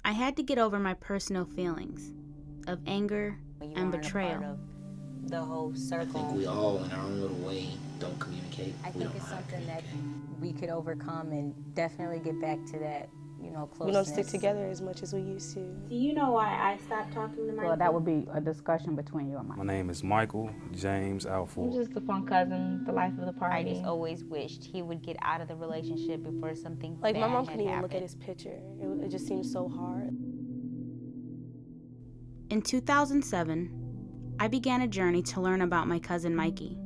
I had to get over my personal feelings of anger and betrayal. The whole circle. I think we all, in our own little way, don't communicate. I think it's something that we could overcome and definitely get back to that, closeness. We don't stick together as much as we used to. Do you know why I stopped talking to Michael? Well, that would be a discussion between you and Michael. My name is Michael James Alford. I'm just a fun cousin, the life of the party. I just always wished he would get out of the relationship before something Like, bad my mom couldn't even happened. look at his picture. It just seemed so hard. In 2007, I began a journey to learn about my cousin Mikey.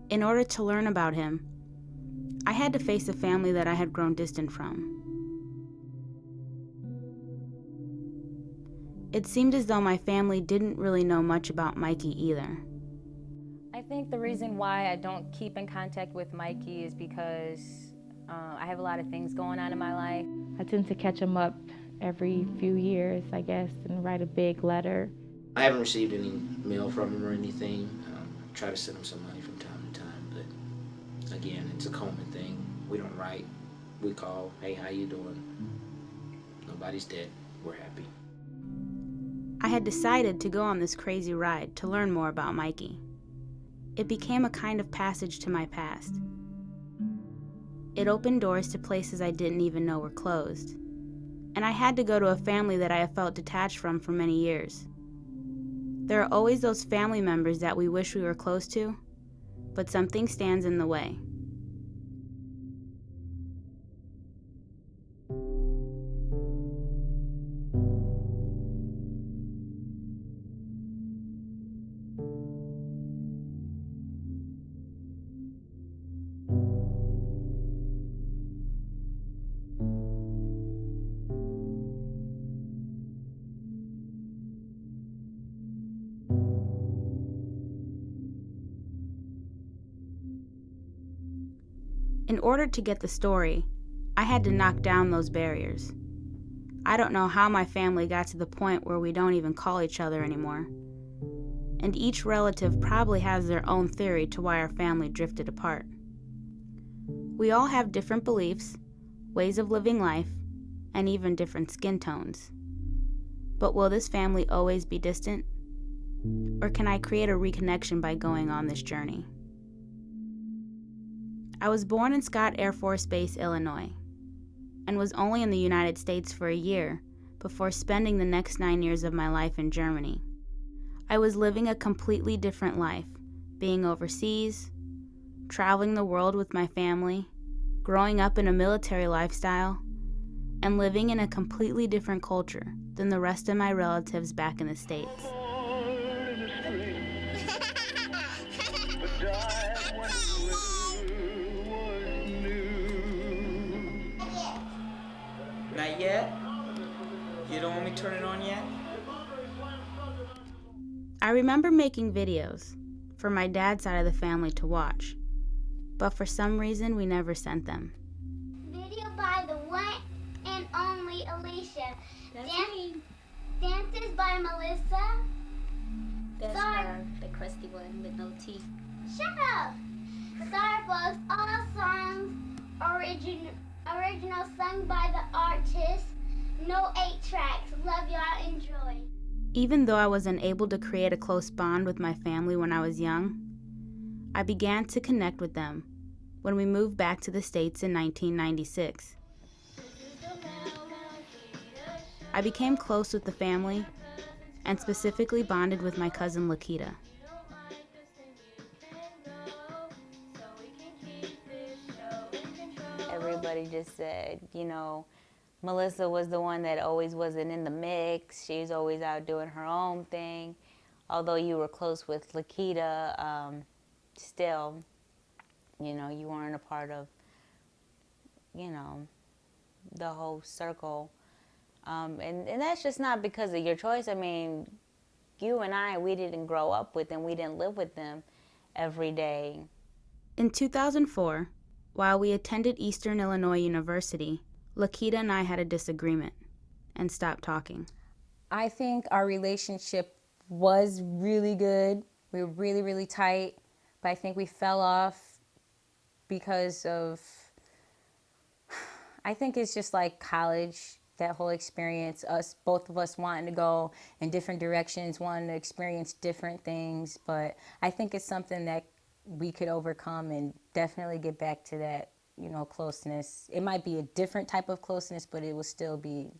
In order to learn about him, I had to face a family that I had grown distant from. It seemed as though my family didn't really know much about Mikey either. I think the reason why I don't keep in contact with Mikey is because I have a lot of things going on in my life. I tend to catch him up every few years, I guess, and write a big letter. I haven't received any mail from him or anything. Try to send him some money from time to time, but again, it's a Coleman thing. We don't write, we call, hey, how you doing? Nobody's dead, we're happy. I had decided to go on this crazy ride to learn more about Mikey. It became a kind of passage to my past. It opened doors to places I didn't even know were closed. And I had to go to a family that I have felt detached from for many years. There are always those family members that we wish we were close to, but something stands in the way. In order to get the story, I had to knock down those barriers. I don't know how my family got to the point where we don't even call each other anymore. And each relative probably has their own theory to why our family drifted apart. We all have different beliefs, ways of living life, and even different skin tones. But will this family always be distant? Or can I create a reconnection by going on this journey? I was born in Scott Air Force Base, Illinois, and was only in the United States for a year before spending the next 9 years of my life in Germany. I was living a completely different life, being overseas, traveling the world with my family, growing up in a military lifestyle, and living in a completely different culture than the rest of my relatives back in the States. Not yet? You don't want me to turn it on yet? I remember making videos for my dad's side of the family to watch, but for some reason we never sent them. Video by the one and only Alicia. Dances by Melissa. That's her, the crusty one with no teeth. Shut up! Starbucks, all songs original sung by the artist. No 8 tracks. Love y'all, enjoy. Even though I was unable to create a close bond with my family when I was young, I began to connect with them when we moved back to the States in 1996. I became close with the family and specifically bonded with my cousin Lakita. Everybody just said, Melissa was the one that always wasn't in the mix. She was always out doing her own thing. Although you were close with Lakita, still, you weren't a part of, the whole circle. And that's just not because of your choice. I mean, you and I, we didn't grow up with them. We didn't live with them every day. In 2004, while we attended Eastern Illinois University, Lakita and I had a disagreement and stopped talking. I think our relationship was really good. We were really, really tight, but I think we fell off because of, I think it's just like college, that whole experience, both of us wanting to go in different directions, wanting to experience different things. But I think it's something that we could overcome and definitely get back to that, closeness. It might be a different type of closeness, but it will still be,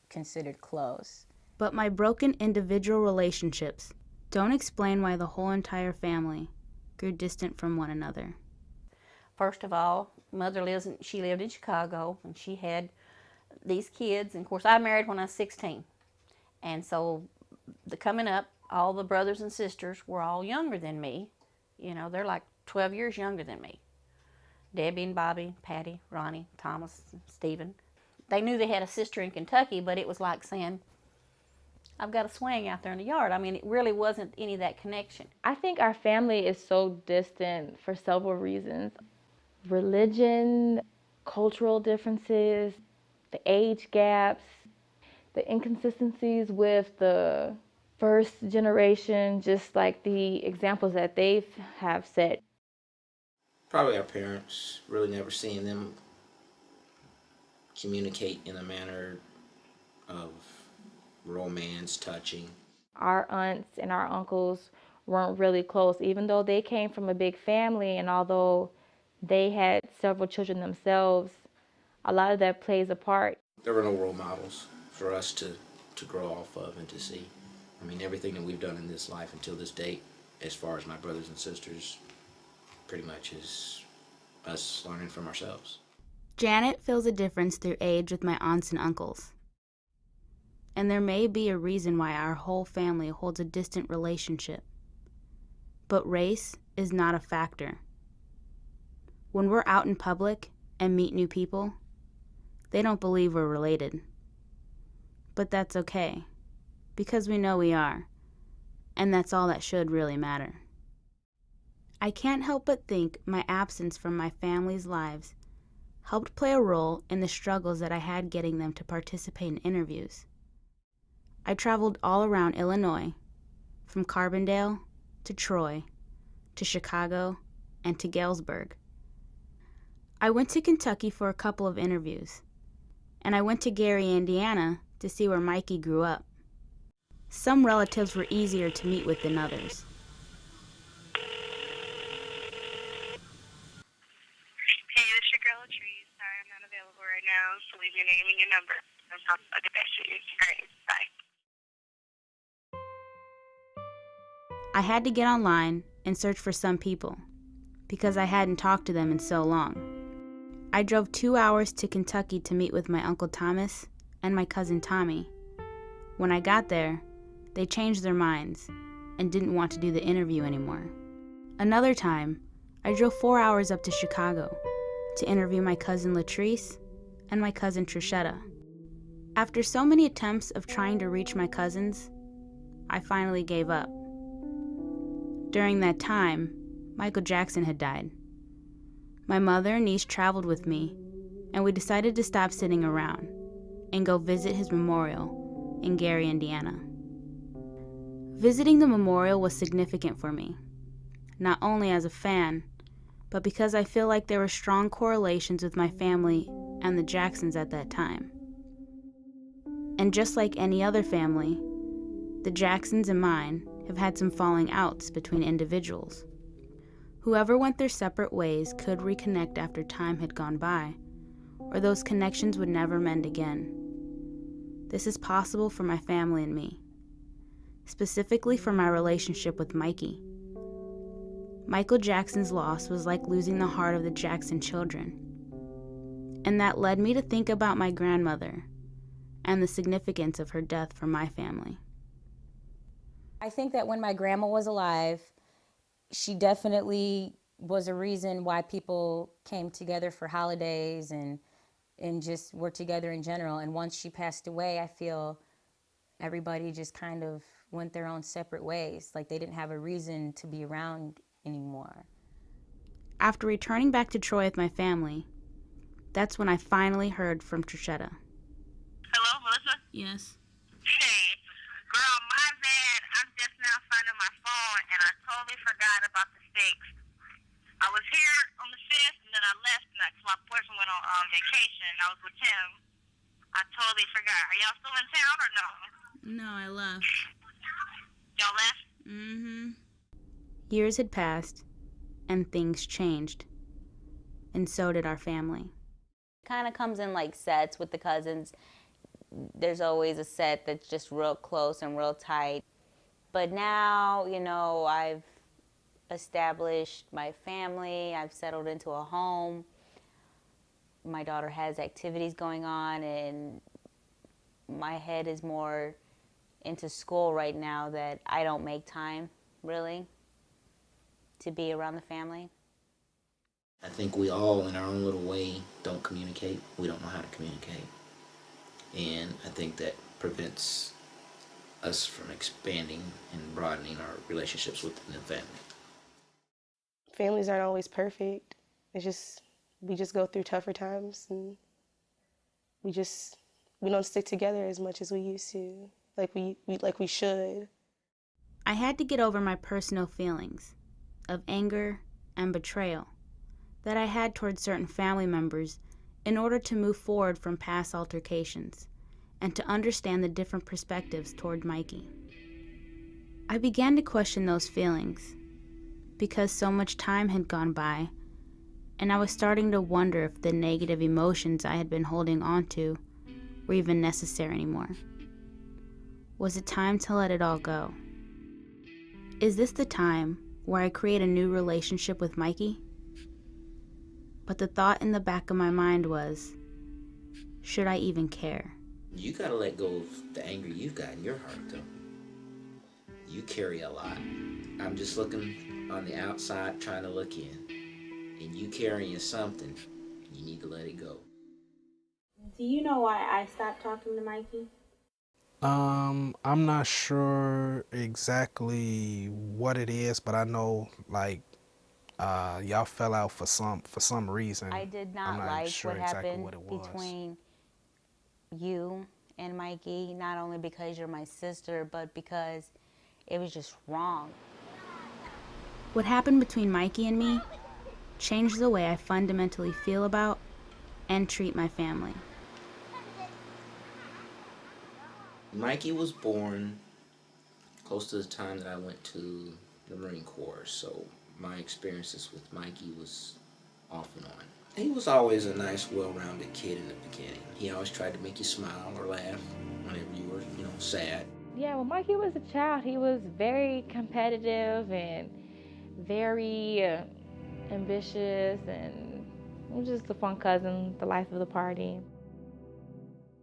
considered close. But my broken individual relationships don't explain why the whole entire family grew distant from one another. First of all, Mother she lived in Chicago, and she had these kids. And of course, I married when I was 16. And so coming up, all the brothers and sisters were all younger than me. They're like 12 years younger than me. Debbie and Bobby, Patty, Ronnie, Thomas, Stephen. They knew they had a sister in Kentucky, but it was like saying, I've got a swing out there in the yard. I mean, it really wasn't any of that connection. I think our family is so distant for several reasons. Religion, cultural differences, the age gaps, the inconsistencies with the first generation, just like the examples that they have set. Probably our parents, really never seeing them communicate in a manner of romance, touching. Our aunts and our uncles weren't really close, even though they came from a big family, and although they had several children themselves, a lot of that plays a part. There were no role models for us to grow off of and to see. I mean, everything that we've done in this life until this date, as far as my brothers and sisters, pretty much is us learning from ourselves. Janet feels a difference through age with my aunts and uncles. And there may be a reason why our whole family holds a distant relationship. But race is not a factor. When we're out in public and meet new people, they don't believe we're related. But that's okay, because we know we are, and that's all that should really matter. I can't help but think my absence from my family's lives helped play a role in the struggles that I had getting them to participate in interviews. I traveled all around Illinois, from Carbondale to Troy to Chicago and to Galesburg. I went to Kentucky for a couple of interviews, and I went to Gary, Indiana to see where Mikey grew up. Some relatives were easier to meet with than others. Hey, this is your girl Latrice. Sorry, I'm not available right now, so leave your name and your number. I'll get back to you. All right, bye. I had to get online and search for some people, because I hadn't talked to them in so long. I drove 2 hours to Kentucky to meet with my Uncle Thomas and my cousin Tommy. When I got there, they changed their minds and didn't want to do the interview anymore. Another time, I drove 4 hours up to Chicago to interview my cousin Latrice and my cousin Trishetta. After so many attempts of trying to reach my cousins, I finally gave up. During that time, Michael Jackson had died. My mother and niece traveled with me, and we decided to stop sitting around and go visit his memorial in Gary, Indiana. Visiting the memorial was significant for me, not only as a fan, but because I feel like there were strong correlations with my family and the Jacksons at that time. And just like any other family, the Jacksons and mine have had some falling outs between individuals. Whoever went their separate ways could reconnect after time had gone by, or those connections would never mend again. This is possible for my family and me, specifically for my relationship with Mikey. Michael Jackson's loss was like losing the heart of the Jackson children, and that led me to think about my grandmother and the significance of her death for my family. I think that when my grandma was alive, she definitely was a reason why people came together for holidays and just were together in general. And once she passed away, I feel everybody just kind of went their own separate ways. Like they didn't have a reason to be around anymore. After returning back to Troy with my family, that's when I finally heard from Trishetta. Hello, Melissa? Yes. Hey, girl, my bad. I'm just now finding my phone, and I totally forgot about the stakes. I was here on the 5th, and then I left, and that's my boyfriend went on vacation, and I was with him. I totally forgot. Are y'all still in town or no? No, I left. Y'all left? Mm-hmm. Years had passed, and things changed. And so did our family. Kind of comes in like sets with the cousins. There's always a set that's just real close and real tight. But now, you know, I've established my family. I've settled into a home. My daughter has activities going on, and my head is more into school right now that I don't make time, really, to be around the family. I think we all, in our own little way, don't communicate. We don't know how to communicate. And I think that prevents us from expanding and broadening our relationships within the family. Families aren't always perfect. It's just, we just go through tougher times, and we don't stick together as much as we used to, like we should. I had to get over my personal feelings of anger and betrayal that I had towards certain family members in order to move forward from past altercations and to understand the different perspectives toward Mikey. I began to question those feelings because so much time had gone by, and I was starting to wonder if the negative emotions I had been holding on to were even necessary anymore. Was it time to let it all go? Is this the time where I create a new relationship with Mikey? But the thought in the back of my mind was, should I even care? You gotta let go of the anger you've got in your heart, though. You carry a lot. I'm just looking on the outside, trying to look in. And you carrying something, you need to let it go. Do you know why I stopped talking to Mikey? I'm not sure exactly what it is, but I know like y'all fell out for some reason. I did not I'm not like sure what exactly happened what it was. between you and Mikey, not only because you're my sister, but because it was just wrong. What happened between Mikey and me changed the way I fundamentally feel about and treat my family. Mikey was born close to the time that I went to the Marine Corps, so my experiences with Mikey was off and on. He was always a nice, well-rounded kid in the beginning. He always tried to make you smile or laugh whenever you were, sad. Yeah, when Mikey was a child, he was very competitive and very ambitious, and he was just a fun cousin, the life of the party.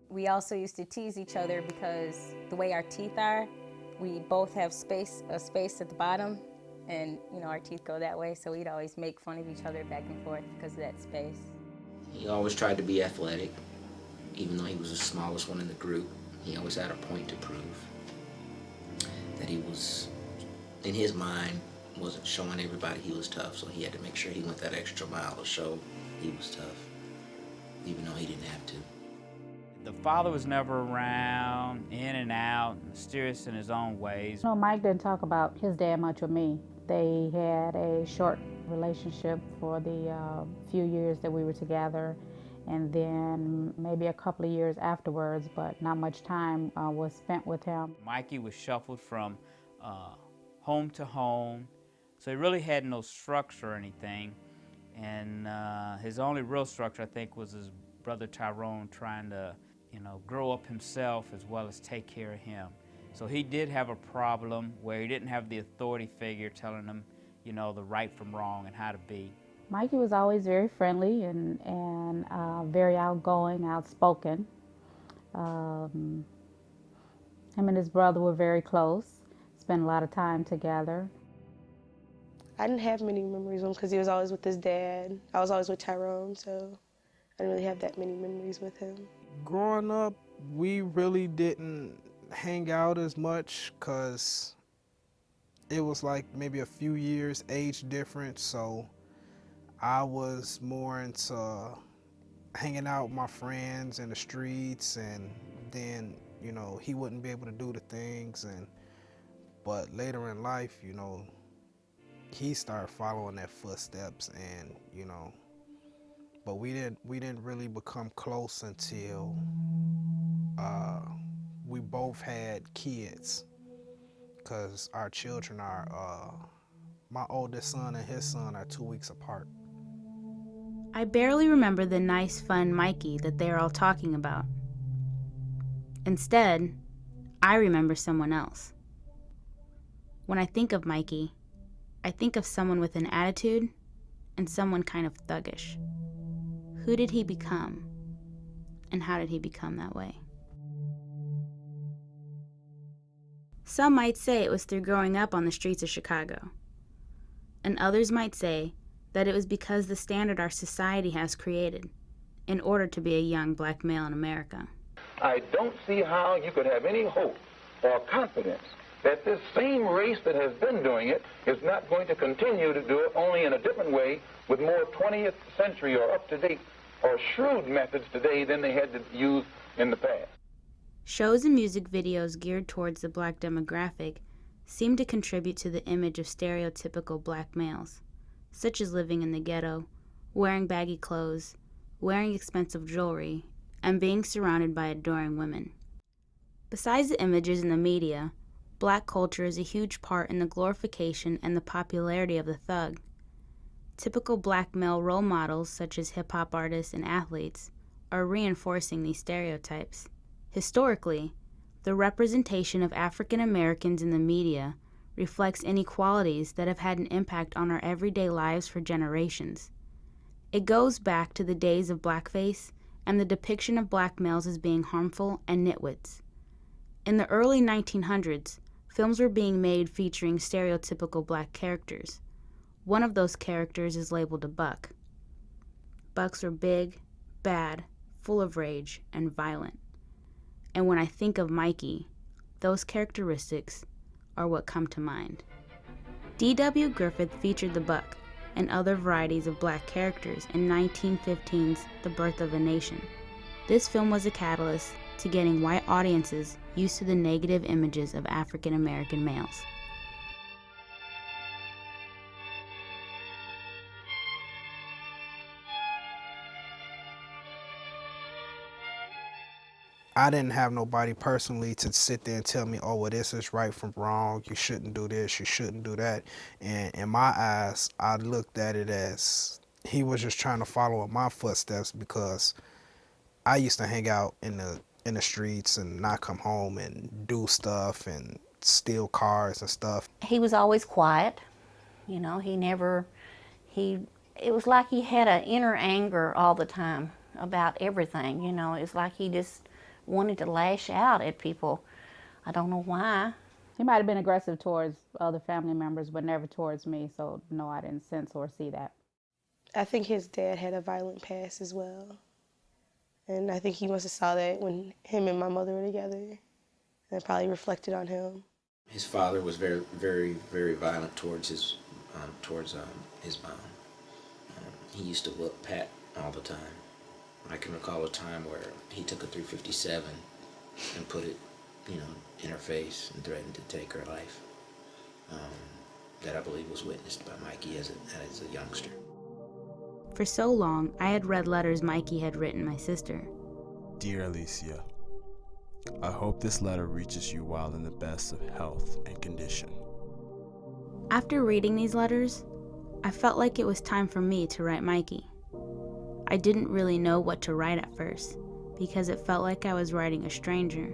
We also used to tease each other because the way our teeth are, we both have a space at the bottom, and our teeth go that way, so we'd always make fun of each other back and forth because of that space. He always tried to be athletic, even though he was the smallest one in the group. He always had a point to prove that he was, in his mind, wasn't showing everybody he was tough, so he had to make sure he went that extra mile to show he was tough, even though he didn't have to. The father was never around, in and out, mysterious in his own ways. No, Mike didn't talk about his dad much with me. They had a short relationship for the few years that we were together, and then maybe a couple of years afterwards, but not much time was spent with him. Mikey was shuffled from home to home, so he really had no structure or anything. And his only real structure, I think, was his brother Tyrone trying to, grow up himself as well as take care of him. So he did have a problem where he didn't have the authority figure telling him, the right from wrong and how to be. Mikey was always very friendly and very outgoing, outspoken. Him and his brother were very close, spent a lot of time together. I didn't have many memories with him because he was always with his dad. I was always with Tyrone, so I didn't really have that many memories with him. Growing up, we really didn't hang out as much because it was like maybe a few years age difference, so I was more into hanging out with my friends in the streets, and then, he wouldn't be able to do the things, but later in life, he started following their footsteps, and you know, but we didn't really become close until we both had kids, because our children are my oldest son and his son are 2 weeks apart. I barely remember the nice, fun Mikey that they are all talking about. Instead, I remember someone else. When I think of Mikey, I think of someone with an attitude and someone kind of thuggish. Who did he become? And how did he become that way? Some might say it was through growing up on the streets of Chicago. And others might say that it was because the standard our society has created in order to be a young black male in America. I don't see how you could have any hope or confidence that this same race that has been doing it is not going to continue to do it, only in a different way, with more 20th century or up-to-date or shrewd methods today than they had to use in the past. Shows and music videos geared towards the black demographic seem to contribute to the image of stereotypical black males, such as living in the ghetto, wearing baggy clothes, wearing expensive jewelry, and being surrounded by adoring women. Besides the images in the media, black culture is a huge part in the glorification and the popularity of the thug. Typical black male role models, such as hip-hop artists and athletes, are reinforcing these stereotypes. Historically, the representation of African Americans in the media reflects inequalities that have had an impact on our everyday lives for generations. It goes back to the days of blackface and the depiction of black males as being harmful and nitwits. In the early 1900s, films were being made featuring stereotypical black characters. One of those characters is labeled a buck. Bucks are big, bad, full of rage, and violent. And when I think of Mikey, those characteristics are what come to mind. D.W. Griffith featured the buck and other varieties of black characters in 1915's The Birth of a Nation. This film was a catalyst to getting white audiences used to the negative images of African American males. I didn't have nobody personally to sit there and tell me, oh, well, this is right from wrong. You shouldn't do this. You shouldn't do that. And in my eyes, I looked at it as he was just trying to follow in my footsteps, because I used to hang out in the streets and not come home and do stuff and steal cars and stuff. He was always quiet. You know, it was like he had an inner anger all the time about everything. You know, it's like he just wanted to lash out at people. I don't know why. He might have been aggressive towards other family members, but never towards me, so no, I didn't sense or see that. I think his dad had a violent past as well. And I think he must have saw that when him and my mother were together. And it probably reflected on him. His father was very, very, very violent towards his mom. He used to whoop Pat all the time. I can recall a time where he took a .357 and put it, in her face and threatened to take her life. That I believe was witnessed by Mikey as a youngster. For so long, I had read letters Mikey had written my sister. Dear Alicia, I hope this letter reaches you while in the best of health and condition. After reading these letters, I felt like it was time for me to write Mikey. I didn't really know what to write at first, because it felt like I was writing a stranger.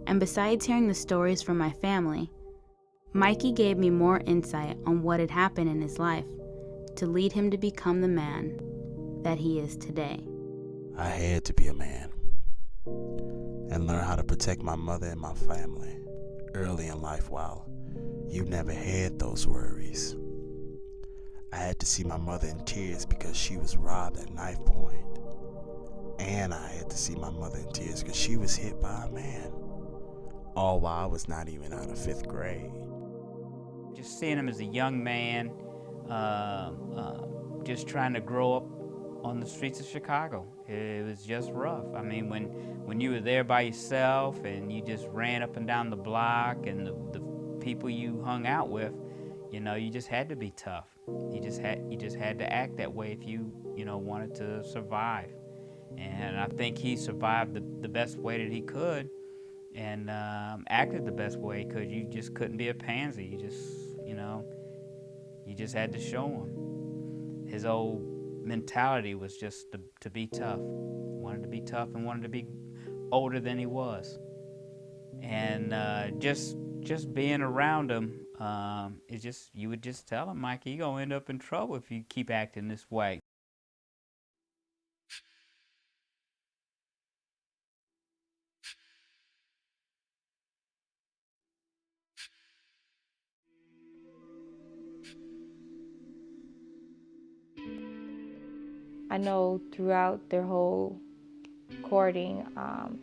And besides hearing the stories from my family, Mikey gave me more insight on what had happened in his life to lead him to become the man that he is today. I had to be a man and learn how to protect my mother and my family early in life while you never had those worries. I had to see my mother in tears because she was robbed at knife point. And I had to see my mother in tears because she was hit by a man. All while I was not even out of 5th grade. Just seeing him as a young man, just trying to grow up on the streets of Chicago. It was just rough. I mean, when you were there by yourself and you just ran up and down the block, and the people you hung out with, you know, you just had to be tough. You just had to act that way if you wanted to survive. And I think he survived the best way that he could, and acted the best way he could. You just couldn't be a pansy. You just had to show him. His whole mentality was just to be tough. Wanted to be tough and wanted to be older than he was. And just being around him, you would just tell him, Mikey, you're gonna end up in trouble if you keep acting this way. I know throughout their whole courting,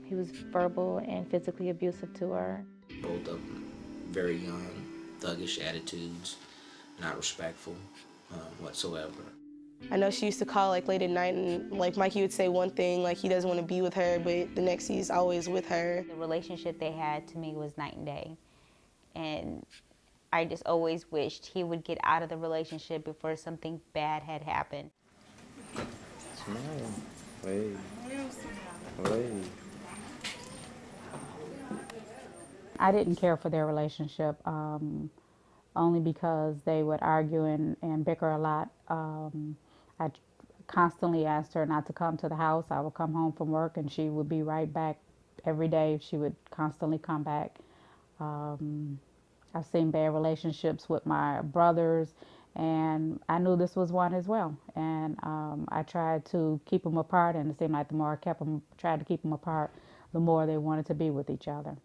he was verbal and physically abusive to her. Both of them very young, thuggish attitudes, not respectful whatsoever. I know she used to call like late at night and like Mikey would say one thing, like he doesn't want to be with her, but the next he's always with her. The relationship they had to me was night and day. And I just always wished he would get out of the relationship before something bad had happened. Smile. Hey. Hey. I didn't care for their relationship, only because they would argue and bicker a lot. I constantly asked her not to come to the house. I would come home from work and she would be right back every day. She would constantly come back. I've seen bad relationships with my brothers, and I knew this was one as well. And I tried to keep them apart, and it seemed like the more I tried to keep them apart, the more they wanted to be with each other.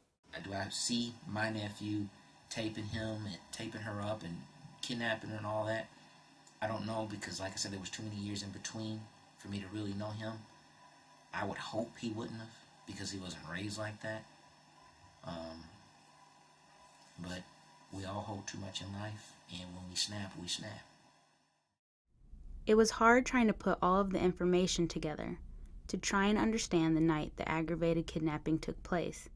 Do I see my nephew taping him and taping her up and kidnapping her and all that? I don't know, because like I said, there was too many years in between for me to really know him. I would hope he wouldn't have, because he wasn't raised like that. But we all hold too much in life, and when we snap, we snap. It was hard trying to put all of the information together to try and understand the night the aggravated kidnapping took place.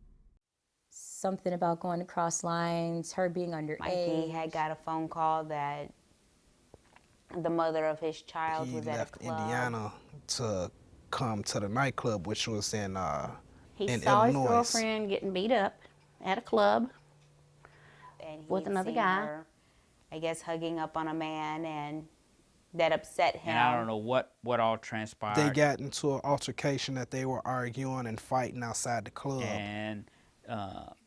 Something about going across lines, her being underage. Mikey had got a phone call that the mother of his child was at a club. He left Indiana to come to the nightclub, which was in Illinois. He saw his girlfriend getting beat up at a club with another guy. Her, I guess, hugging up on a man, and that upset him. And I don't know what all transpired. They got into an altercation that they were arguing and fighting outside the club. And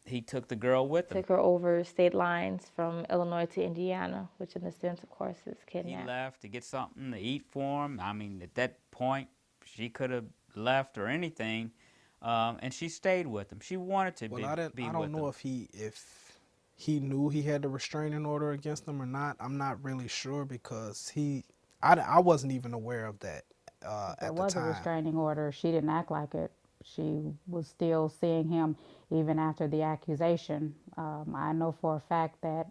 he took the girl with him. Took her over state lines from Illinois to Indiana, which in a sense, of course, is kidnapping. He left to get something to eat for him. I mean, at that point, she could have left or anything, and she stayed with him. She wanted to be with him. I don't know if he knew he had the restraining order against him or not. I'm not really sure, because I wasn't even aware of that at the time. There was a restraining order. She didn't act like it. She was still seeing him even after the accusation. I know for a fact that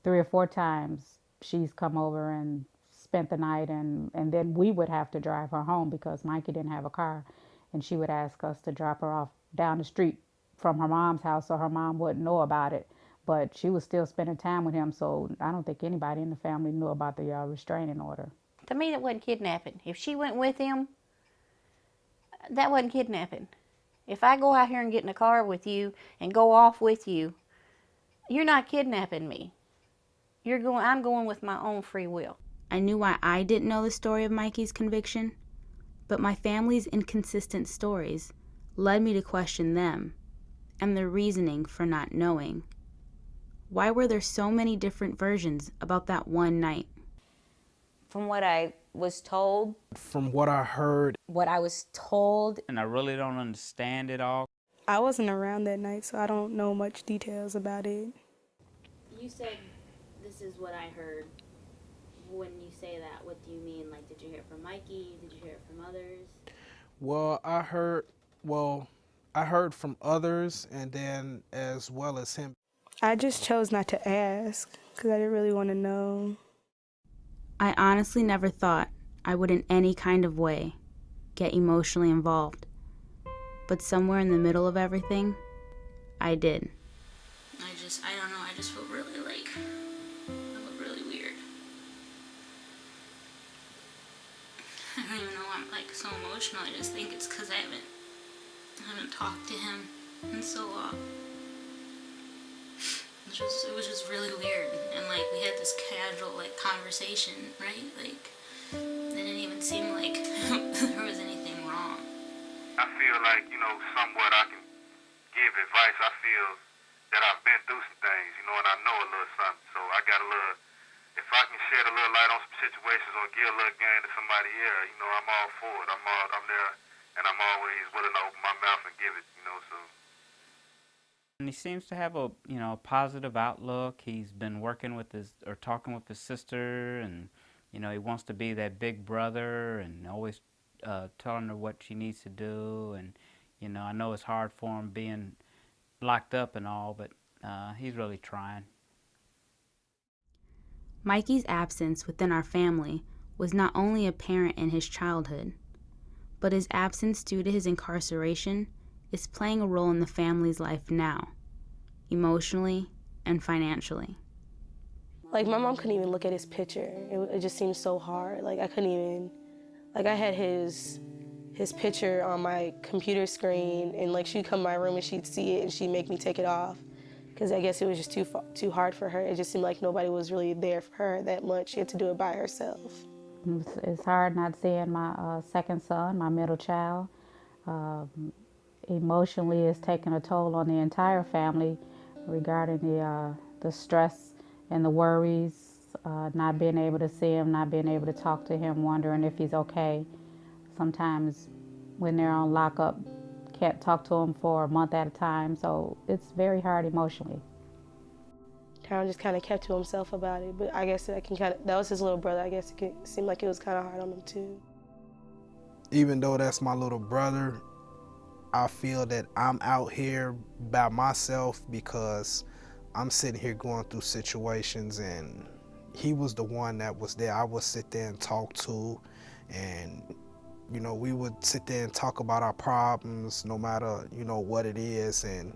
3 or 4 times she's come over and spent the night, and then we would have to drive her home because Mikey didn't have a car, and she would ask us to drop her off down the street from her mom's house so her mom wouldn't know about it. But she was still spending time with him, so I don't think anybody in the family knew about the restraining order. To me, that wasn't kidnapping. If she went with him, that wasn't kidnapping. If I go out here and get in a car with you and go off with you, you're not kidnapping me. I'm going with my own free will. I knew why I didn't know the story of Mikey's conviction, but my family's inconsistent stories led me to question them and their reasoning for not knowing. Why were there so many different versions about that one night? From what I was told. From what I heard. What I was told. And I really don't understand it all. I wasn't around that night, so I don't know much details about it. You said, this is what I heard. When you say that, what do you mean? Like, did you hear it from Mikey? Did you hear it from others? Well, I heard from others, and then as well as him. I just chose not to ask because I didn't really want to know. I honestly never thought I would in any kind of way get emotionally involved. But somewhere in the middle of everything, I did. I don't know, I just felt really like so emotional. I just think it's because I haven't talked to him in so long. It was just really weird, and like we had this casual like conversation, right? Like it didn't even seem like there was anything wrong. I feel like, somewhat I can give advice. I feel that I've been through some things, and I know a little something. So I got a little, if I can shed a little light on some situations or give a little game to somebody here, I'm all for it. I'm there, and I'm always willing to open my mouth and give it, so. And he seems to have a positive outlook. He's been working with talking with his sister, and he wants to be that big brother and always telling her what she needs to do. And I know it's hard for him being locked up and all, but he's really trying. Mikey's absence within our family was not only apparent in his childhood, but his absence due to his incarceration is playing a role in the family's life now, emotionally and financially. Like, my mom couldn't even look at his picture. It just seemed so hard. Like, I couldn't even, like, I had his picture on my computer screen, and like she'd come to my room and she'd see it and she'd make me take it off, because I guess it was just too hard for her. It just seemed like nobody was really there for her that much. She had to do it by herself. It's hard not seeing my second son, my middle child. Emotionally, it's taking a toll on the entire family regarding the stress and the worries, not being able to see him, not being able to talk to him, wondering if he's okay. Sometimes when they're on lockup, can't talk to him for a month at a time, so it's very hard emotionally. Tyron just kind of kept to himself about it, but I guess that was his little brother. I guess it seemed like it was kind of hard on him too. Even though that's my little brother, I feel that I'm out here by myself because I'm sitting here going through situations, and he was the one that was there. I would sit there and talk to, and we would sit there and talk about our problems, no matter what it is. And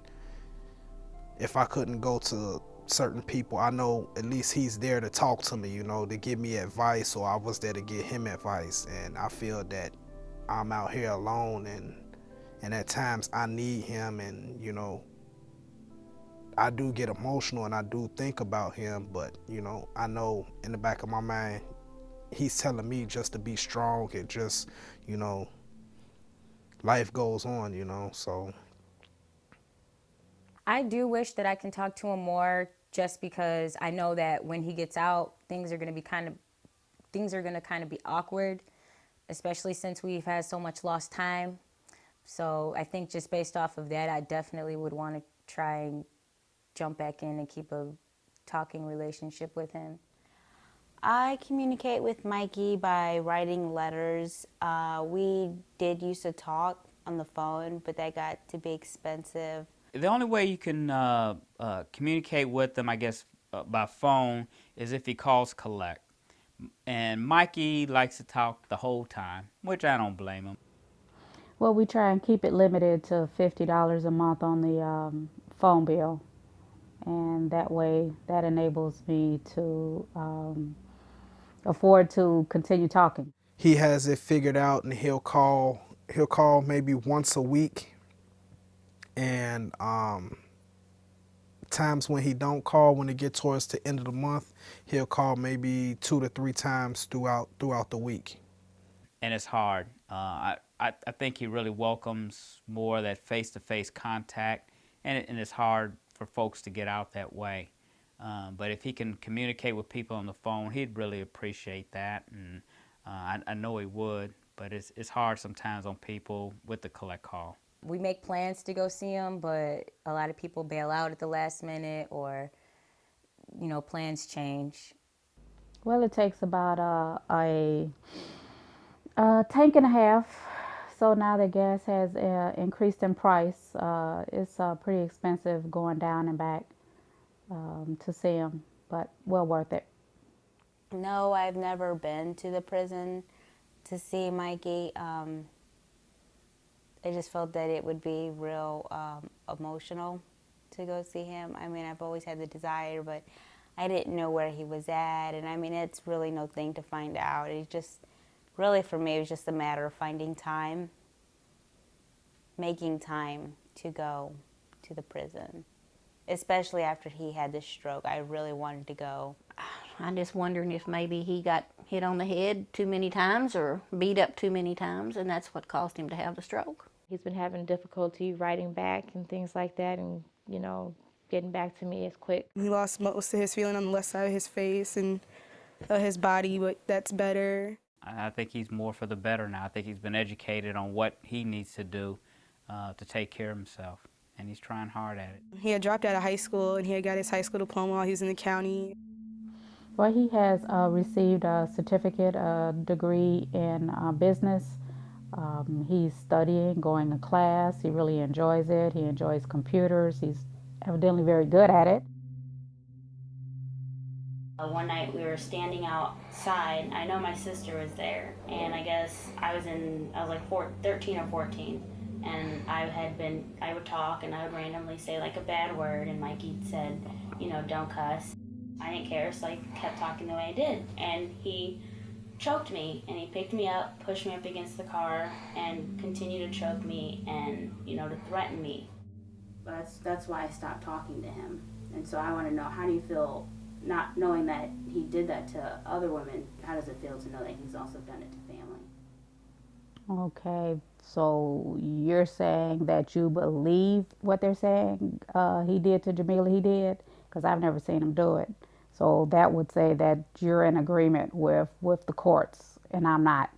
if I couldn't go to certain people, I know at least he's there to talk to me, to give me advice, or I was there to give him advice. And I feel that I'm out here alone, and at times I need him, and I do get emotional and I do think about him, but I know in the back of my mind he's telling me just to be strong and just life goes on, so. I do wish that I can talk to him more, just because I know that when he gets out, things are going to kind of be awkward, especially since we've had so much lost time. So I think just based off of that, I definitely would want to try and jump back in and keep a talking relationship with him. I communicate with Mikey by writing letters. We did used to talk on the phone, but that got to be expensive. The only way you can communicate with them, I guess, by phone is if he calls collect. And Mikey likes to talk the whole time, which I don't blame him. Well, we try and keep it limited to $50 a month on the phone bill. And that way, that enables me to afford to continue talking. He has it figured out, and he'll call maybe once a week. And times when he don't call, when it gets towards the end of the month, he'll call maybe 2 to 3 times throughout the week. And it's hard. I think he really welcomes more that face-to-face contact, and it's hard for folks to get out that way. But if he can communicate with people on the phone, he'd really appreciate that, and I know he would. But it's hard sometimes on people with the collect call. We make plans to go see him, but a lot of people bail out at the last minute, or plans change. Well, it takes about a tank and a half. So now that gas has increased in price, it's pretty expensive going down and back to see him, but well worth it. No, I've never been to the prison to see Mikey. I just felt that it would be real emotional to go see him. I mean, I've always had the desire, but I didn't know where he was at. And I mean, it's really no thing to find out. It's just Really, for me, it was just a matter of finding time, making time to go to the prison, especially after he had this stroke. I really wanted to go. I'm just wondering if maybe he got hit on the head too many times or beat up too many times, and that's what caused him to have the stroke. He's been having difficulty writing back and things like that, and, you know, getting back to me as quick. He lost most of his feeling on the left side of his face and his body, but that's better. I think he's more for the better now. I think he's been educated on what he needs to do to take care of himself, and he's trying hard at it. He had dropped out of high school, and he had got his high school diploma while he was in the county. Well, he has received a certificate, a degree in business. He's studying, going to class. He really enjoys it. He enjoys computers. He's evidently very good at it. One night we were standing outside. I know my sister was there, and I guess I was like 13 or 14, and I would talk and I would randomly say like a bad word, and Mikey said, you know, don't cuss. I didn't care, so I kept talking the way I did, and he choked me, and he picked me up, pushed me up against the car, and continued to choke me and, you know, to threaten me. That's why I stopped talking to him. And so I want to know, how do you feel not knowing that he did that to other women? How does it feel to know that he's also done it to family? Okay, so you're saying that you believe what they're saying he did to Jamila, he did? Because I've never seen him do it. So that would say that you're in agreement with the courts, and I'm not.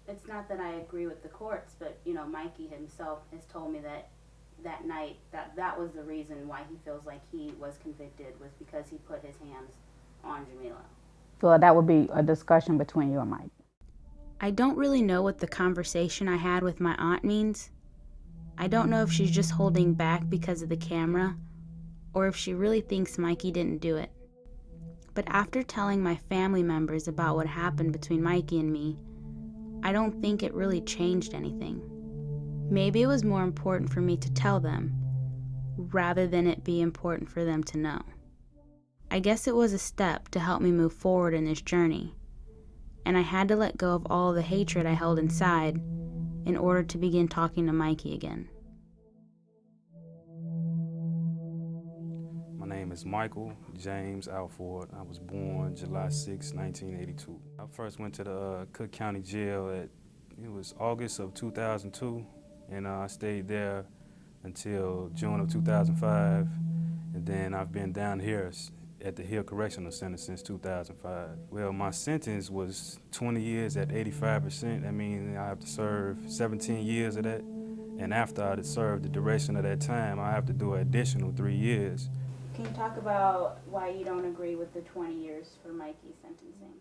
It's not that I agree with the courts, but, you know, Mikey himself has told me that that night, that was the reason why he feels like he was convicted, was because he put his hands on Jamila. So that would be a discussion between you and Mike. I don't really know what the conversation I had with my aunt means. I don't know if she's just holding back because of the camera, or if she really thinks Mikey didn't do it. But after telling my family members about what happened between Mikey and me, I don't think it really changed anything. Maybe it was more important for me to tell them, rather than it be important for them to know. I guess it was a step to help me move forward in this journey, and I had to let go of all the hatred I held inside in order to begin talking to Mikey again. My name is Michael James Alford. I was born July 6, 1982. I first went to the Cook County Jail it was August of 2002, and I stayed there until June of 2005, and then I've been down here at the Hill Correctional Center since 2005. Well, my sentence was 20 years at 85%. That means I have to serve 17 years of that, and after I had served the duration of that time, I have to do an additional 3 years. Can you talk about why you don't agree with the 20 years for Mikey's sentencing?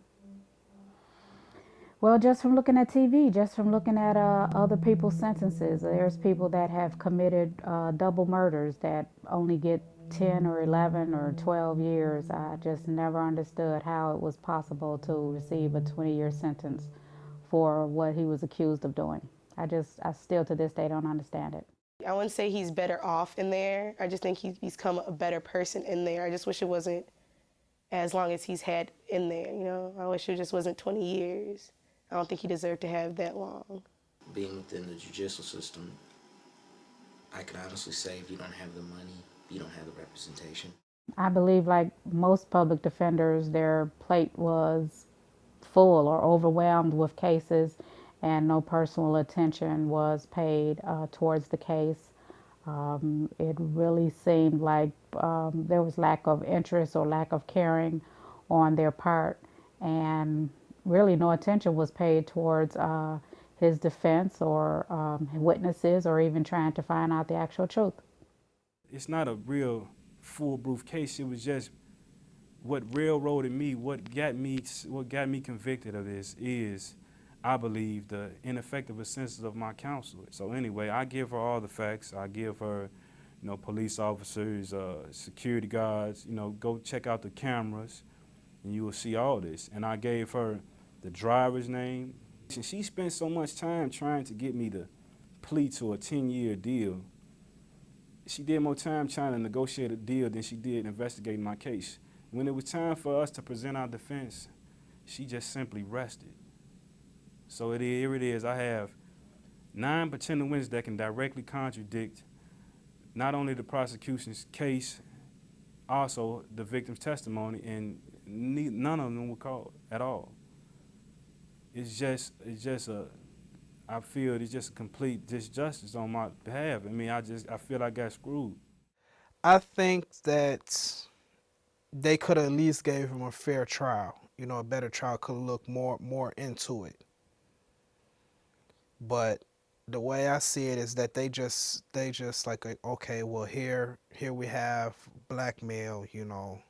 Well, just from looking at TV, just from looking at other people's sentences, there's people that have committed double murders that only get 10 or 11 or 12 years. I just never understood how it was possible to receive a 20-year sentence for what he was accused of doing. I still to this day don't understand it. I wouldn't say he's better off in there. I just think he's become a better person in there. I just wish it wasn't as long as he's had in there, you know? I wish it just wasn't 20 years. I don't think he deserved to have that long. Being within the judicial system, I can honestly say if you don't have the money, you don't have the representation. I believe, like most public defenders, their plate was full or overwhelmed with cases, and no personal attention was paid towards the case. It really seemed like there was lack of interest or lack of caring on their part, and really no attention was paid towards his defense or witnesses, or even trying to find out the actual truth. It's not a real foolproof case. It was just what railroaded me, what got me convicted of this is, I believe, the ineffective assistance of my counselor. So anyway, I give her all the facts. I give her, you know, police officers, security guards, you know, go check out the cameras and you will see all this. And I gave her the driver's name. And she spent so much time trying to get me to plead to a 10-year deal. She did more time trying to negotiate a deal than she did investigating my case. When it was time for us to present our defense, she just simply rested. So here it is. I have 9 potential witnesses that can directly contradict not only the prosecution's case, also the victim's testimony, and none of them were called at all. I feel it's just a complete disjustice on my behalf. I mean, I feel I got screwed. I think that they could have at least gave him a fair trial. You know, a better trial, could have looked more into it. But the way I see it is that they just like, okay, well, here we have black male, you know,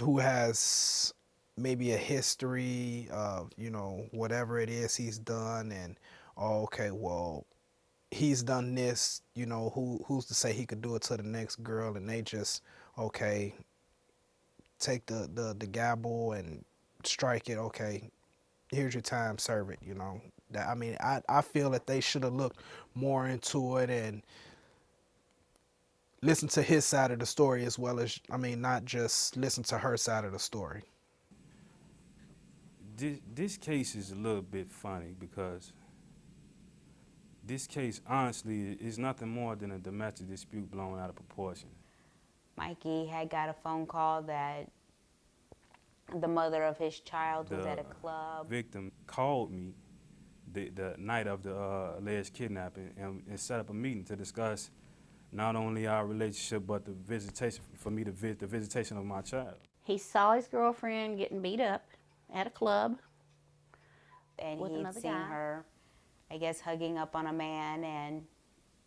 who has maybe a history of, you know, whatever it is he's done, and okay, well, he's done this, you know, who's to say he could do it to the next girl, and they just, okay, take the gavel and strike it, okay, here's your time, serve it, you know. I mean, I feel that they should have looked more into it and listened to his side of the story as well as, I mean, not just listen to her side of the story. This case is a little bit funny because this case, honestly, is nothing more than a domestic dispute blown out of proportion. Mikey had got a phone call that the mother of his child was at a club. The victim called me the night of the alleged kidnapping and set up a meeting to discuss not only our relationship but the visitation, for me to visit the visitation of my child. He saw his girlfriend getting beat up at a club, and with he'd another seen guy. her, I guess, hugging up on a man, and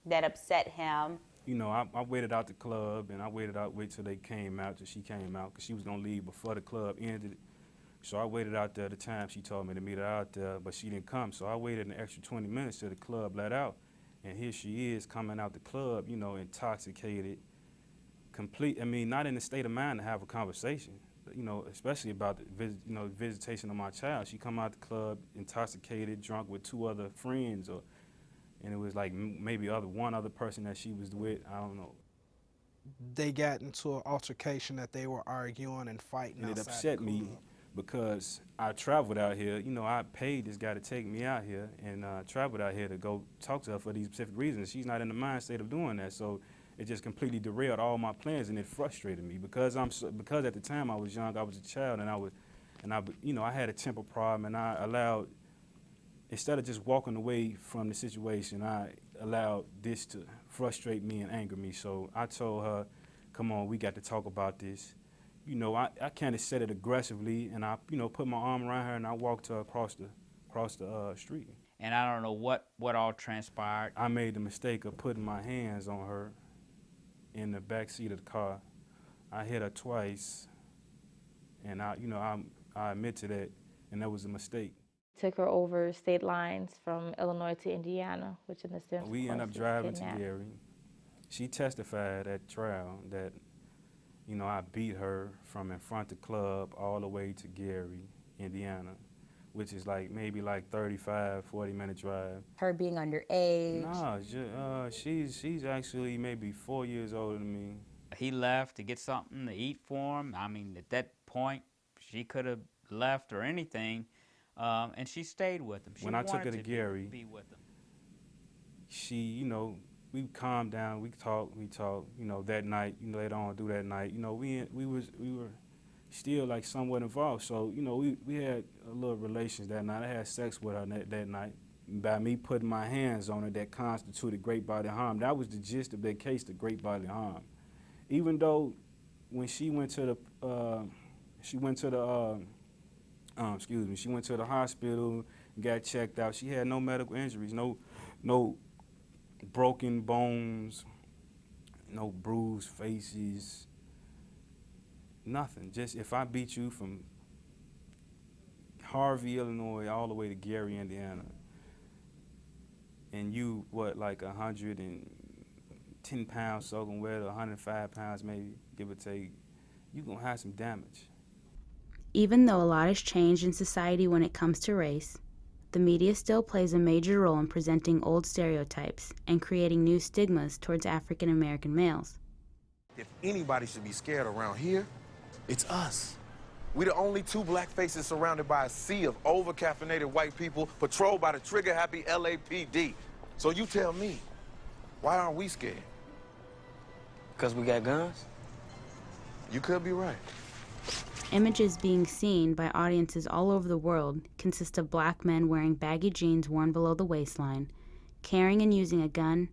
that upset him. You know, I waited out the club, and I waited till they came out, till she came out, because she was going to leave before the club ended. So I waited out there the time she told me to meet her out there, but she didn't come. So I waited an extra 20 minutes till the club let out. And here she is coming out the club, you know, intoxicated, I mean, not in a state of mind to have a conversation, you know, especially about the visitation of my child. She come out the club intoxicated, drunk with 2 other friends, and it was like maybe one other person that she was with, I don't know. They got into an altercation that they were arguing and fighting And it outside upset the me club. because I traveled out here. You know, I paid this guy to take me out here, and traveled out here to go talk to her for these specific reasons. She's not in the mind state of doing that, so it just completely derailed all my plans, and it frustrated me because at the time I was young, I was a child, and I had a temper problem, and I allowed, instead of just walking away from the situation, I allowed this to frustrate me and anger me. So I told her, come on, we got to talk about this. You know, I kind of said it aggressively, and I, you know, put my arm around her, and I walked her across the street. And I don't know what all transpired. I made the mistake of putting my hands on her in the back seat of the car. I hit her twice, and I admit to that, and that was a mistake. Took her over state lines from Illinois to Indiana, which in a sense, we ended up driving to Gary. She testified at trial that, you know, I beat her from in front of the club all the way to Gary, Indiana, which is maybe 35, 40-minute drive. Her being underage? No, she's actually maybe 4 years older than me. He left to get something to eat for him. I mean, at that point, she could have left or anything, and she stayed with him. When I took her to Gary, she, you know, we calmed down, we talked, you know, that night, you know, later on through that night, you know, we were still somewhat involved. So, you know, we had a little relations that night. I had sex with her that night. By me putting my hands on her, that constituted great bodily harm. That was the gist of that case, the great bodily harm. Even though when she went to the hospital, got checked out, she had no medical injuries, no broken bones, no bruised faces, nothing. Just if I beat you from Harvey, Illinois, all the way to Gary, Indiana, and you, 110 pounds soaking wet, or 105 pounds maybe, give or take, you're going to have some damage. Even though a lot has changed in society when it comes to race, the media still plays a major role in presenting old stereotypes and creating new stigmas towards African American males. If anybody should be scared around here, it's us. We the only two black faces surrounded by a sea of over-caffeinated white people patrolled by the trigger-happy LAPD. So you tell me, why aren't we scared? Because we got guns? You could be right. Images being seen by audiences all over the world consist of black men wearing baggy jeans worn below the waistline, carrying and using a gun,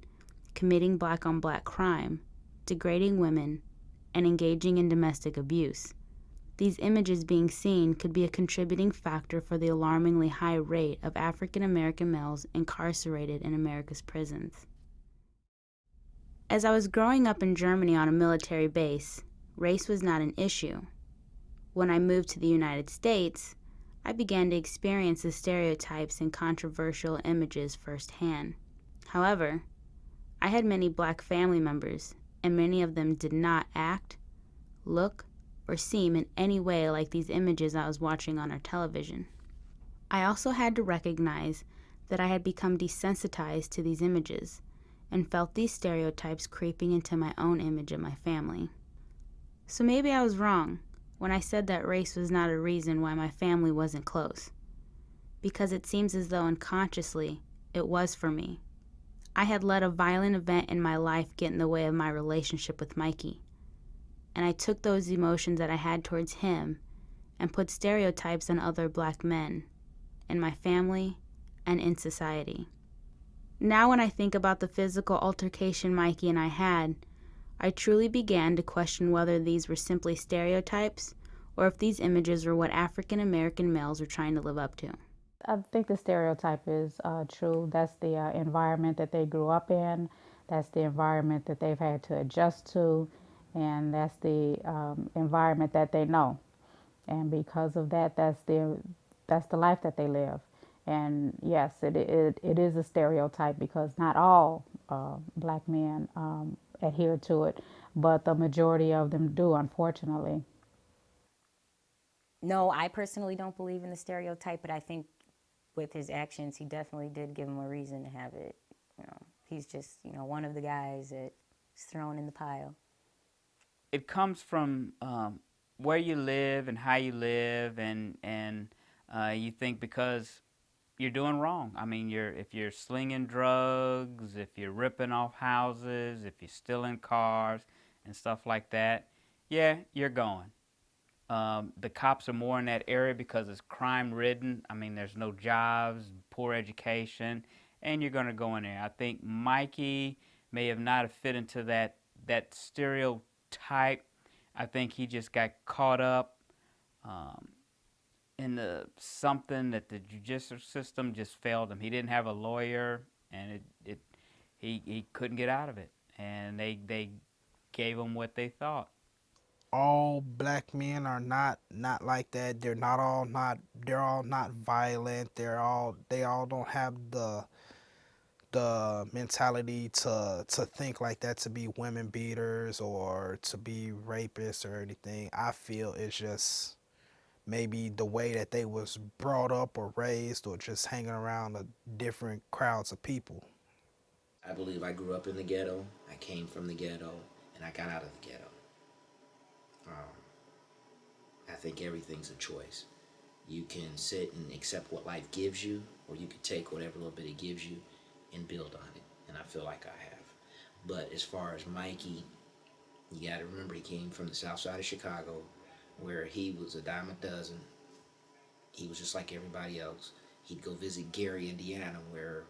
committing black-on-black crime, degrading women, and engaging in domestic abuse. These images being seen could be a contributing factor for the alarmingly high rate of African American males incarcerated in America's prisons. As I was growing up in Germany on a military base, race was not an issue. When I moved to the United States, I began to experience the stereotypes and controversial images firsthand. However, I had many black family members, and many of them did not act, look, or seem in any way like these images I was watching on our television. I also had to recognize that I had become desensitized to these images and felt these stereotypes creeping into my own image of my family. So maybe I was wrong when I said that race was not a reason why my family wasn't close, because it seems as though unconsciously it was for me. I had let a violent event in my life get in the way of my relationship with Mikey, and I took those emotions that I had towards him and put stereotypes on other black men, in my family, and in society. Now when I think about the physical altercation Mikey and I had, I truly began to question whether these were simply stereotypes or if these images were what African American males were trying to live up to. I think the stereotype is true. That's the environment that they grew up in. That's the environment that they've had to adjust to. And that's the environment that they know. And because of that, that's the life that they live. And yes, it is a stereotype because not all black men adhere to it, but the majority of them do, unfortunately. No, I personally don't believe in the stereotype, but I think with his actions, he definitely did give him a reason to have it. You know, he's just, one of the guys that's thrown in the pile. It comes from where you live and how you live, and you think because you're doing wrong. I mean, if you're slinging drugs, if you're ripping off houses, if you're stealing cars and stuff like that, yeah, you're going. The cops are more in that area because it's crime-ridden. I mean, there's no jobs, poor education, and you're going to go in there. I think Mikey may have not fit into that stereotype. I think he just got caught up in something that the judicial system just failed him. He didn't have a lawyer, and he couldn't get out of it. And they gave him what they thought. All black men are not like that. They're all not violent. They all don't have the mentality to think like that, to be women beaters or to be rapists or anything. I feel it's just maybe the way that they was brought up or raised, or just hanging around the different crowds of people. I believe I grew up in the ghetto, I came from the ghetto, and I got out of the ghetto. I think everything's a choice. You can sit and accept what life gives you, or you can take whatever little bit it gives you and build on it, and I feel like I have. But as far as Mikey, you gotta remember he came from the south side of Chicago, where he was a dime a dozen. He was just like everybody else. He'd go visit Gary, Indiana, where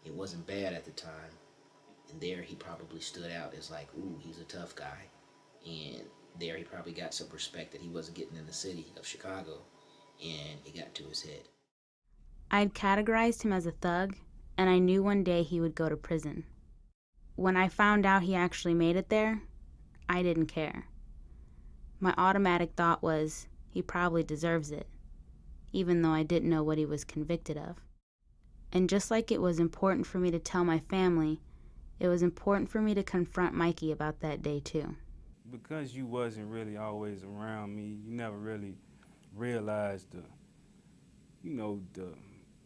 it wasn't bad at the time, and there he probably stood out as like, ooh, he's a tough guy. And there he probably got some respect that he wasn't getting in the city of Chicago, and it got to his head. I'd categorized him as a thug, and I knew one day he would go to prison. When I found out he actually made it there, I didn't care. My automatic thought was, he probably deserves it, even though I didn't know what he was convicted of. And just like it was important for me to tell my family, it was important for me to confront Mikey about that day too. Because you wasn't really always around me, you never really realized the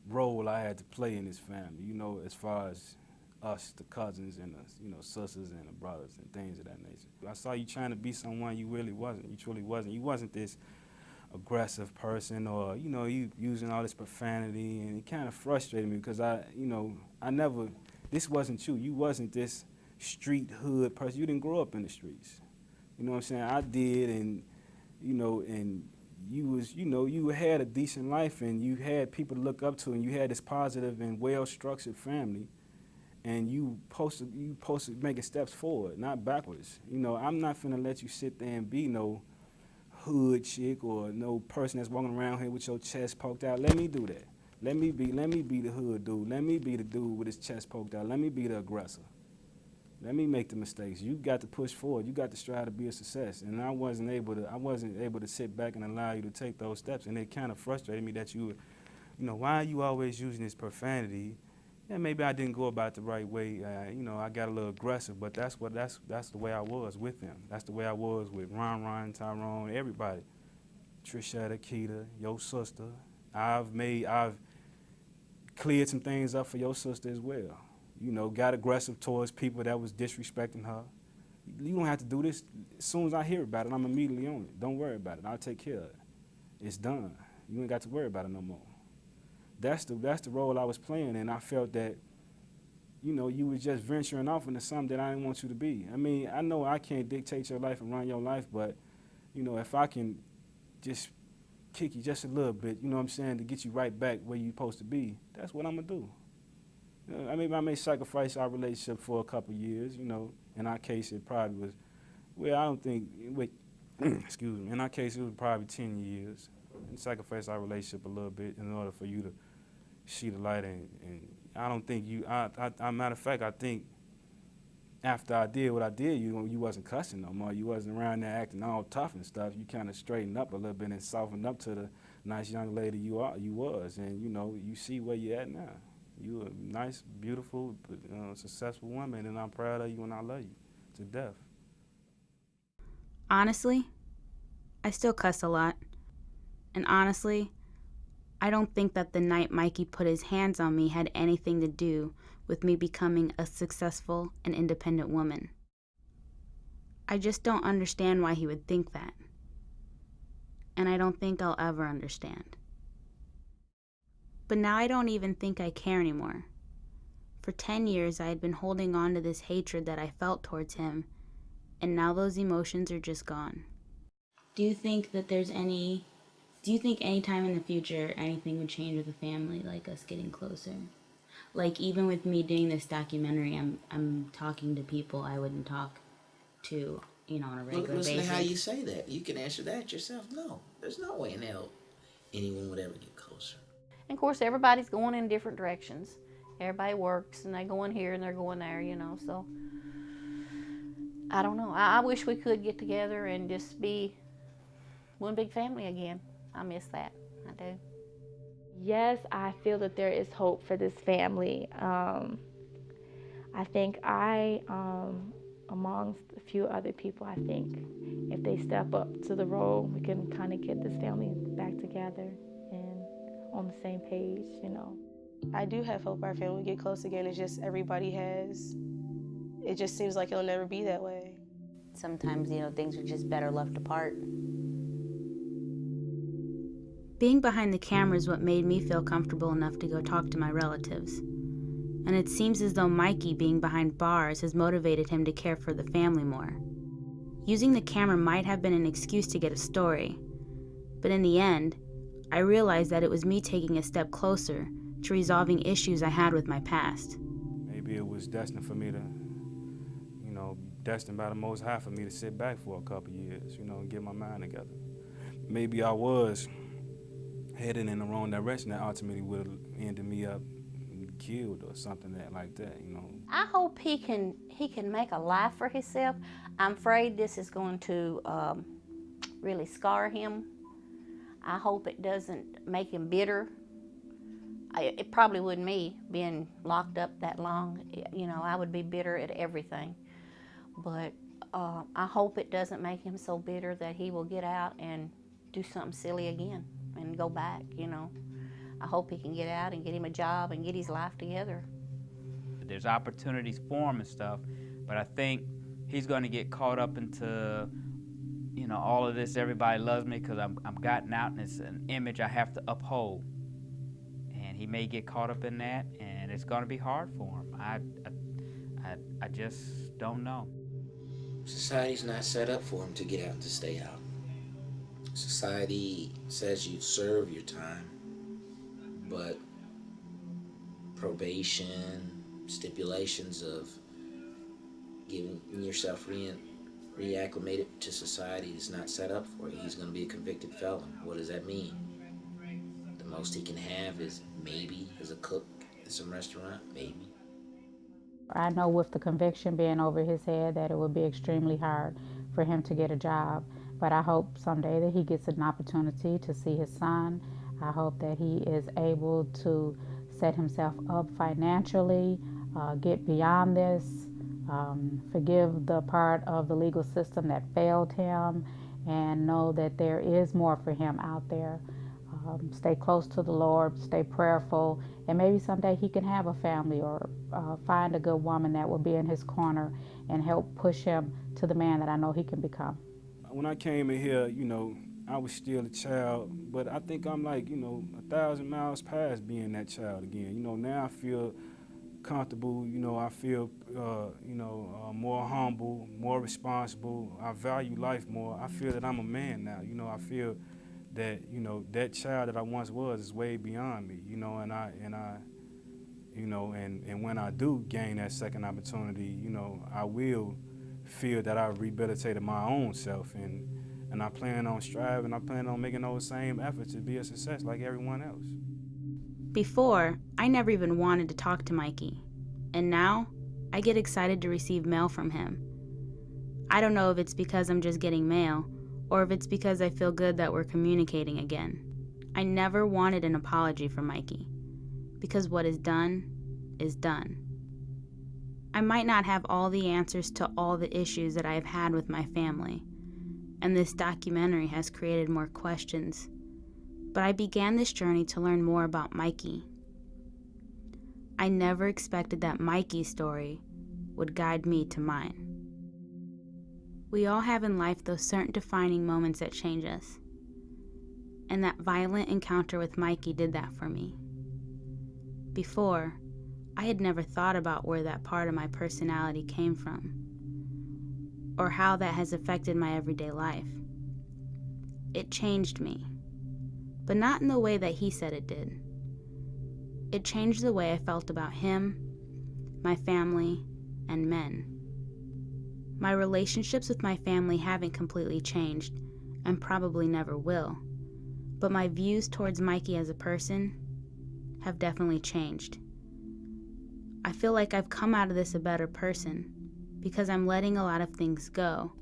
role I had to play in this family, as far as us, the cousins and the, sisters and the brothers and things of that nature. I saw you trying to be someone you really wasn't. You truly wasn't. You wasn't this aggressive person, or you using all this profanity, and it kind of frustrated me because I never, this wasn't you. You wasn't this street hood person. You didn't grow up in the streets. You know what I'm saying? I did, and and you was, you had a decent life, and you had people to look up to, and you had this positive and well-structured family, and you posted making steps forward, not backwards. I'm not finna let you sit there and be no hood chick or no person that's walking around here with your chest poked out. Let me do that. Let me be the hood dude. Let me be the dude with his chest poked out. Let me be the aggressor. Let me make the mistakes. You got to push forward. You got to strive to be a success. And I wasn't able to sit back and allow you to take those steps. And it kind of frustrated me that why are you always using this profanity? Yeah, maybe I didn't go about it the right way. I got a little aggressive, but that's the way I was with them. That's the way I was with Ron, Tyrone, everybody. Trisha, Keita, your sister. I've cleared some things up for your sister as well. Got aggressive towards people that was disrespecting her. You don't have to do this. As soon as I hear about it, I'm immediately on it. Don't worry about it. I'll take care of it. It's done. You ain't got to worry about it no more. That's the role I was playing, and I felt that, you were just venturing off into something that I didn't want you to be. I mean, I know I can't dictate your life and run your life, but, if I can just kick you just a little bit, you know what I'm saying, to get you right back where you're supposed to be, that's what I'm going to do. I may sacrifice our relationship for a couple of years, In our case, it probably was, excuse me, in our case, it was probably 10 years. And sacrifice our relationship a little bit in order for you to see the light. And I don't think matter of fact, I think after I did what I did, you wasn't cussing no more. You wasn't around there acting all tough and stuff. You kind of straightened up a little bit and softened up to the nice young lady you was. And, you see where you at now. You a nice, beautiful, successful woman, and I'm proud of you and I love you to death. Honestly, I still cuss a lot. And honestly, I don't think that the night Mikey put his hands on me had anything to do with me becoming a successful and independent woman. I just don't understand why he would think that. And I don't think I'll ever understand. But now I don't even think I care anymore. For 10 years, I had been holding on to this hatred that I felt towards him, and now those emotions are just gone. Do you think any time in the future anything would change with the family, like us getting closer? Like, even with me doing this documentary, I'm talking to people I wouldn't talk to, on a regular basis. Listen to how you say that. You can answer that yourself. No, there's no way in hell anyone would ever get closer. And of course, everybody's going in different directions. Everybody works, and they're going here and they're going there, so I don't know. I wish we could get together and just be one big family again. I miss that. I do. Yes, I feel that there is hope for this family. I think amongst a few other people, I think if they step up to the role, we can kind of get this family back together and on the same page, I do have hope our family will get close again. It's just it just seems like it'll never be that way. Sometimes, things are just better left apart. Being behind the camera is what made me feel comfortable enough to go talk to my relatives. And it seems as though Mikey being behind bars has motivated him to care for the family more. Using the camera might have been an excuse to get a story, but in the end, I realized that it was me taking a step closer to resolving issues I had with my past. Maybe it was destined for me to, destined by the Most High for me to sit back for a couple years, and get my mind together. Maybe I was heading in the wrong direction that ultimately would have ended me up killed or something like that, I hope he can make a life for himself. I'm afraid this is going to really scar him. I hope it doesn't make him bitter. It probably wouldn't me, being locked up that long. I would be bitter at everything. But I hope it doesn't make him so bitter that he will get out and do something silly again and go back, I hope he can get out and get him a job and get his life together. There's opportunities for him and stuff, but I think he's going to get caught up into, you know, all of this, everybody loves me because I'm gotten out, and it's an image I have to uphold. And he may get caught up in that, and it's going to be hard for him. I just don't know. Society's not set up for him to get out and to stay out. Society says you serve your time, but probation, stipulations of getting yourself reacclimated to society is not set up for you. He's going to be a convicted felon. What does that mean? The most he can have is maybe as a cook at some restaurant, maybe. I know with the conviction being over his head that it would be extremely hard for him to get a job, but I hope someday that he gets an opportunity to see his son. I hope that he is able to set himself up financially, get beyond this, forgive the part of the legal system that failed him, and know that there is more for him out there. Stay close to the Lord, stay prayerful, and maybe someday he can have a family or find a good woman that will be in his corner and help push him to the man that I know he can become. When I came in here, you know, I was still a child, but I think I'm like, you know, 1,000 miles past being that child again. You know, now I feel comfortable, you know, I feel, more humble, more responsible. I value life more. I feel that I'm a man now. You know, I feel that, you know, that child that I once was is way beyond me, you know, and when I do gain that second opportunity, you know, I will feel that I rehabilitated my own self, and I plan on striving, I plan on making those same efforts to be a success like everyone else. Before, I never even wanted to talk to Mikey, and now I get excited to receive mail from him. I don't know if it's because I'm just getting mail, or if it's because I feel good that we're communicating again. I never wanted an apology from Mikey, because what is done is done. I might not have all the answers to all the issues that I have had with my family, and this documentary has created more questions, but I began this journey to learn more about Mikey. I never expected that Mikey's story would guide me to mine. We all have in life those certain defining moments that change us, and that violent encounter with Mikey did that for me. Before, I had never thought about where that part of my personality came from, or how that has affected my everyday life. It changed me, but not in the way that he said it did. It changed the way I felt about him, my family, and men. My relationships with my family haven't completely changed, and probably never will, but my views towards Mikey as a person have definitely changed. I feel like I've come out of this a better person because I'm letting a lot of things go,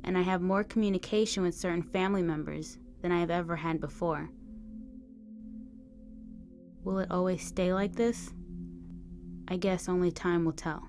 and I have more communication with certain family members than I have ever had before. Will it always stay like this? I guess only time will tell.